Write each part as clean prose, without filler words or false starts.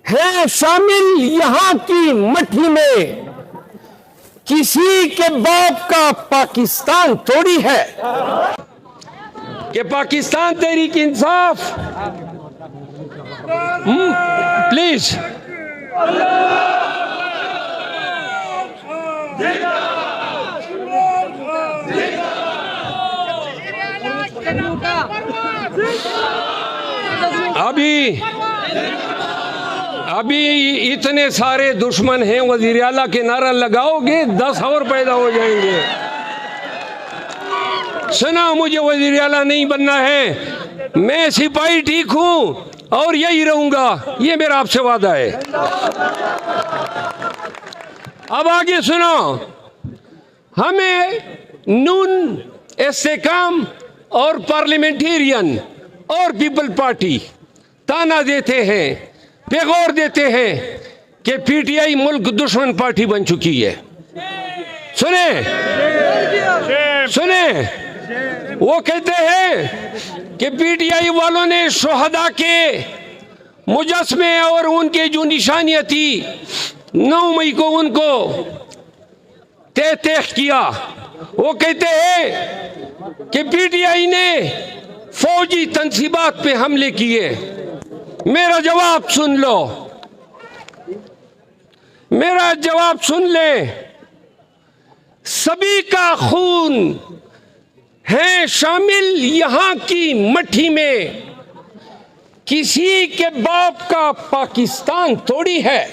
है शामिल यहाँ की मट्टी में, किसी के बाप का पाकिस्तान थोड़ी है कि पाकिस्तान तहरीक इंसाफ। प्लीज अभी इतने सारे दुश्मन हैं, वजीर आला के नारा लगाओगे 10 और पैदा हो जाएंगे। सुना, मुझे वजीर आला नहीं बनना है, मैं सिपाही ठीक हूं और यही रहूंगा, ये मेरा आपसे वादा है। अब आगे सुनो, हमें नून, इस्तेकाम और पार्लियामेंटेरियन और पीपल पार्टी ताना देते हैं, पैगौर देते हैं कि पीटीआई मुल्क दुश्मन पार्टी बन चुकी है। सुने सुने, वो कहते हैं कि पीटीआई वालों ने शोहदा के मुजस्मे और उनके जो निशानियां थी 9 मई को उनको तह किया। वो कहते हैं कि पीटीआई ने फौजी तंसीबात पे हमले किए। मेरा जवाब सुन लो, मेरा जवाब सुन ले। सभी का खून है शामिल यहाँ की मट्टी में, किसी के बाप का पाकिस्तान थोड़ी है।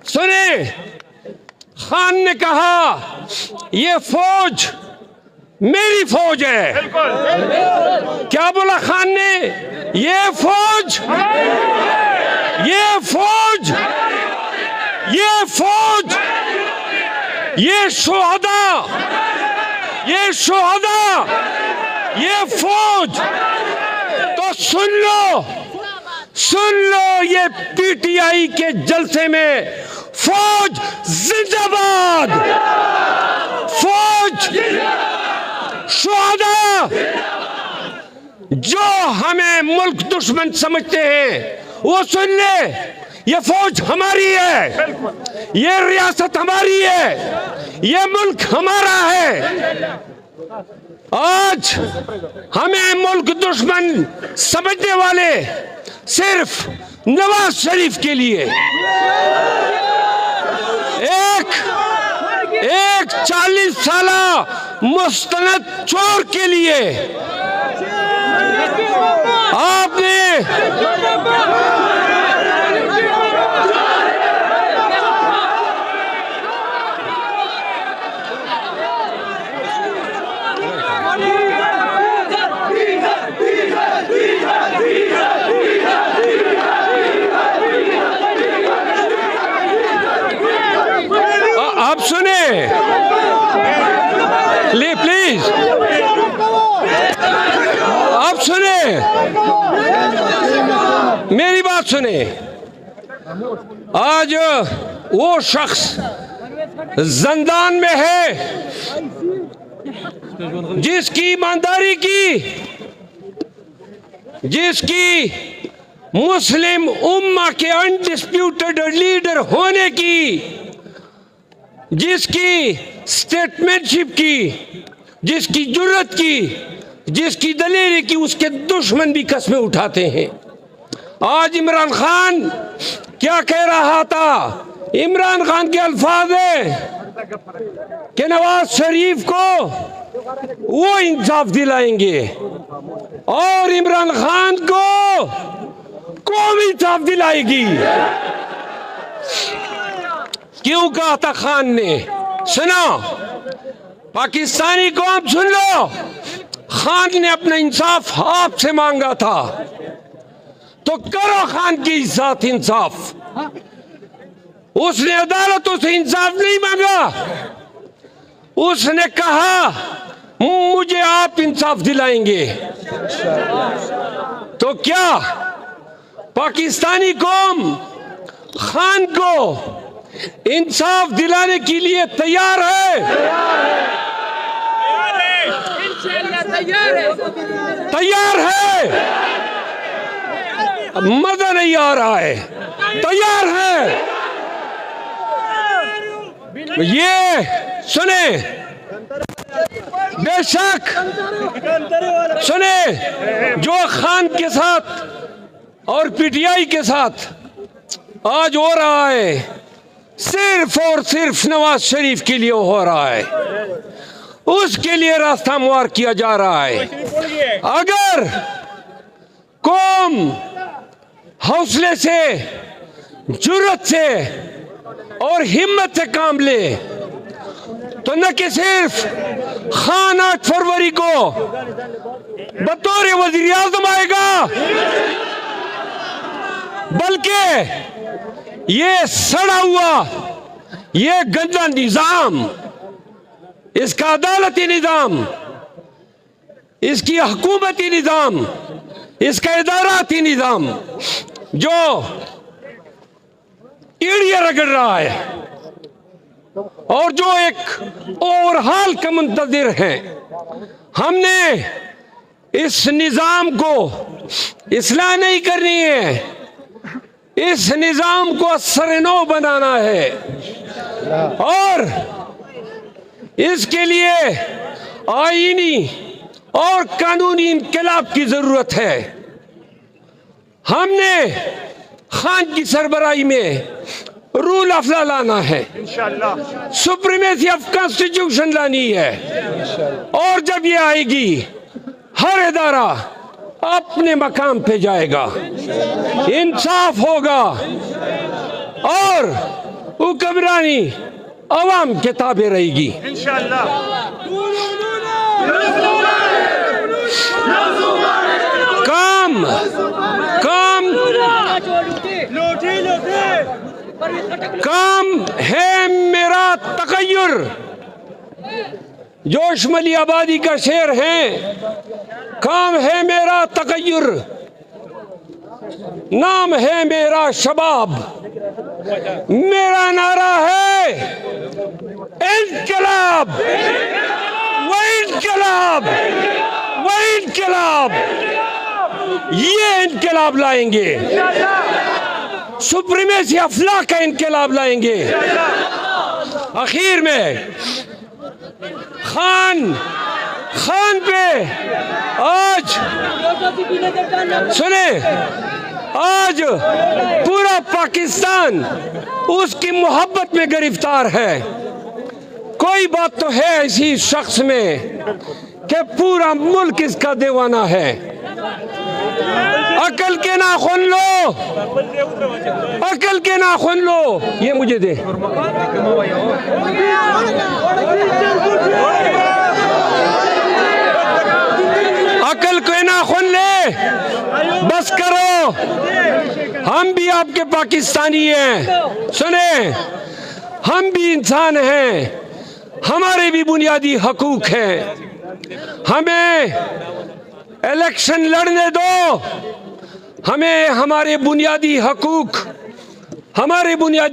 सुने, खान ने कहा ये फौज मेरी फौज है। क्या बोला खान ने? ये फौज, ये फौज, ये फौज, ये शोहदा, ये शोहदा, ये फौज। तो सुन लो, ये पीटीआई के जलसे में फौज जिंदाबाद, फौज शोहदा। जो हमें मुल्क दुश्मन समझते हैं वो सुन ले, ये फौज हमारी है, ये रियासत हमारी है, ये मुल्क हमारा है। आज हमें मुल्क दुश्मन समझने वाले सिर्फ नवाज शरीफ के लिए, एक 40 साला मुस्तनद चोर के लिए आपने आप सुने, प्लीज आप सुने, मेरी बात सुने। आज वो शख्स जिंदान में है जिसकी ईमानदारी की, जिसकी मुस्लिम उम्मा के अनडिस्प्यूटेड लीडर होने की, जिसकी स्टेटमेंटशिप की, जिसकी जुर्रत की, जिसकी दलेरी की, उसके दुश्मन भी कस्में उठाते हैं। आज इमरान खान क्या कह रहा था? इमरान खान के अल्फाज है कि नवाज शरीफ को वो इंसाफ दिलाएंगे और इमरान खान को कौम इंसाफ दिलाएगी। क्यों कहा था खान ने? सुनो, पाकिस्तानी कौम सुन लो, खान ने अपना इंसाफ आपसे मांगा था, तो करो खान के साथ इंसाफ। उसने अदालतों से इंसाफ नहीं मांगा, उसने कहा मुझे आप इंसाफ दिलाएंगे। तो क्या पाकिस्तानी कौम खान को इंसाफ दिलाने के लिए तैयार है? तैयार है। मजा नहीं आ रहा है, तैयार है। ये सुने, बेशक सुने, जो खान के साथ और पीटीआई के साथ आज हो रहा है, सिर्फ और सिर्फ नवाज शरीफ के लिए हो रहा है, उसके लिए रास्ता हमवार किया जा रहा है। अगर कौम हौसले से, जुर्रत से और हिम्मत से काम ले तो न कि सिर्फ खान 8 फरवरी को बतौर वजीर आज़म आएगा, बल्कि ये सड़ा हुआ, ये गंदा निजाम, इसका अदालती निजाम, इसकी हुकूमती निजाम, इसका इदाराती निजाम जो ईड़ियां रगड़ रहा है और जो एक ओवरहाल का मुंतज़िर है, हमने इस निजाम को इस्लाह नहीं करनी है, इस निजाम को असर-ए-नौ बनाना है और इसके लिए आईनी और कानूनी इनकलाब की जरूरत है। हमने खान की सरबराही में रूल ऑफ लॉ लाना है, सुप्रीमेसी ऑफ कॉन्स्टिट्यूशन लानी है और जब ये आएगी हर इदारा अपने मकाम पे जाएगा, इंसाफ होगा और हुक्मरानी अवाम के ताबे रहेगी। काम है मेरा तकय्युर, जोशमली आबादी का शेर है। काम है मेरा तकय्युर, नाम है मेरा शबाब, मेरा नारा है इनकलाब, वो इनकलाब, वो इनकलाब। ये इनकलाब लाएंगे, सुप्रीमेसी ऑफ लॉ का इनकलाब लाएंगे। आखिर में खान पे आज सुने, आज पूरा पाकिस्तान उसकी मोहब्बत में गिरफ्तार है। कोई बात तो है ऐसी शख्स में कि पूरा मुल्क इसका दीवाना है। अकल के नाखून लो, अकल के नाखून लो, ये मुझे दे। अकल के नाखून ले, बस करो। हम भी आपके पाकिस्तानी हैं, सुने, हम भी इंसान हैं, हमारे भी बुनियादी हकूक हैं। हमें इलेक्शन लड़ने दो, हमें हमारे बुनियादी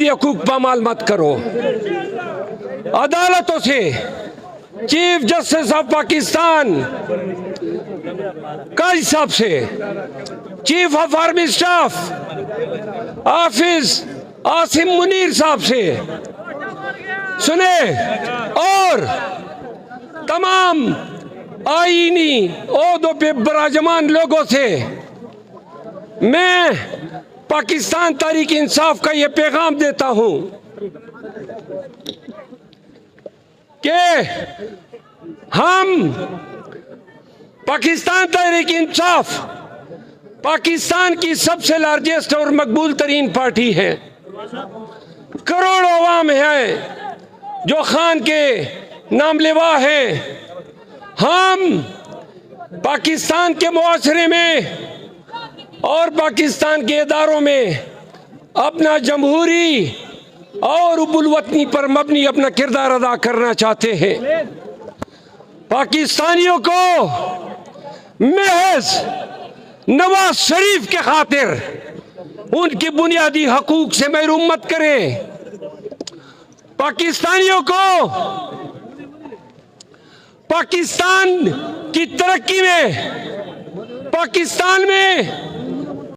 हकूक पामाल मत करो। अदालतों से, चीफ जस्टिस ऑफ पाकिस्तान काजी साहब से, चीफ ऑफ आर्मी स्टाफ हाफिज आसिम मुनीर साहब से, सुने, और तमाम आईनी ओहदों पे बराजमान लोगों से मैं पाकिस्तान तहरीक इंसाफ का ये पैगाम देता हूं कि हम पाकिस्तान तहरीक इंसाफ पाकिस्तान की सबसे लार्जेस्ट और मकबूल तरीन पार्टी है। करोड़ों अवाम हैं जो खान के नामलेवा हैं। हम पाकिस्तान के मुआशरे में और पाकिस्तान के इदारों में अपना जमहूरी और उबुलवतनी पर मबनी अपना किरदार अदा करना चाहते हैं। पाकिस्तानियों को महज नवाज शरीफ के खातिर उनके बुनियादी हकूक से महरूम मत करें। पाकिस्तानियों को पाकिस्तान की तरक्की में, पाकिस्तान में